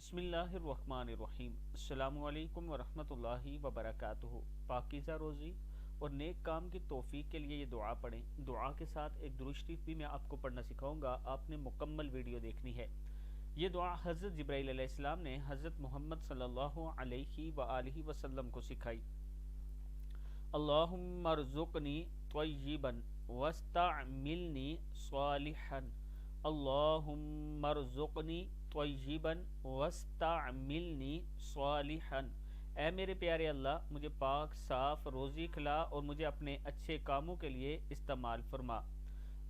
بسم اللہ الرحمن الرحیم۔ السلام علیکم ورحمۃ اللہ وبرکاتہ۔ پاکیزہ روزی اور نیک کام کی توفیق کے لیے یہ دعا پڑھیں۔ دعا کے ساتھ ایک درود شریف بھی میں آپ کو پڑھنا سکھاؤں گا، آپ نے مکمل ویڈیو دیکھنی ہے۔ یہ دعا حضرت جبرائیل علیہ السلام نے حضرت محمد صلی اللہ علیہ وآلہ وسلم کو سکھائی۔ اللہم ارزقنی طیبا واستعملنی صالحا، اللہم ارزقنی طیبا واستعملنی صالحا۔ اے میرے پیارے اللہ، مجھے پاک صاف روزی کھلا اور مجھے اپنے اچھے کاموں کے لیے استعمال فرما۔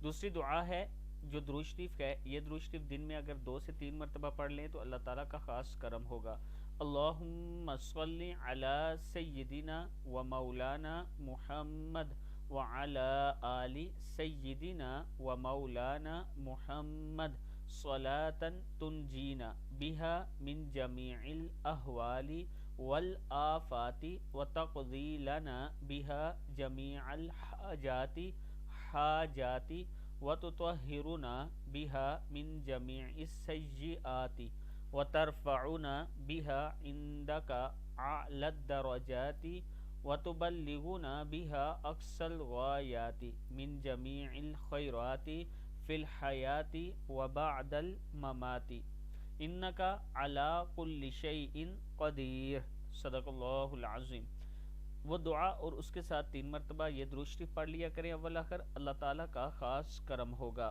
دوسری دعا ہے جو درود شریف ہے، یہ درود شریف دن میں اگر 2 سے 3 مرتبہ پڑھ لیں تو اللہ تعالیٰ کا خاص کرم ہوگا۔ اللہم صلی علی سیدنا و مولانا محمد وعلی آل سیدنا و مولانا محمد صلاة تنجینا بہا من جمیع الاحوال والآفات وتقضی لنا بہا جمیع الحاجات وتطہرنا بہا من جمیع السیئات وترفعنا بہا عندک اعلی الدرجات وتبلغنا بہا اقصی الغایات من جمیع الخیرات فی الحیات وبعد الممات انک علی کل شیء قدیر۔ صدق اللہ العظیم۔ وہ دعا اور اس کے ساتھ 3 مرتبہ یہ درود شریف پڑھ لیا کریں اول آخر، اللہ تعالیٰ کا خاص کرم ہوگا۔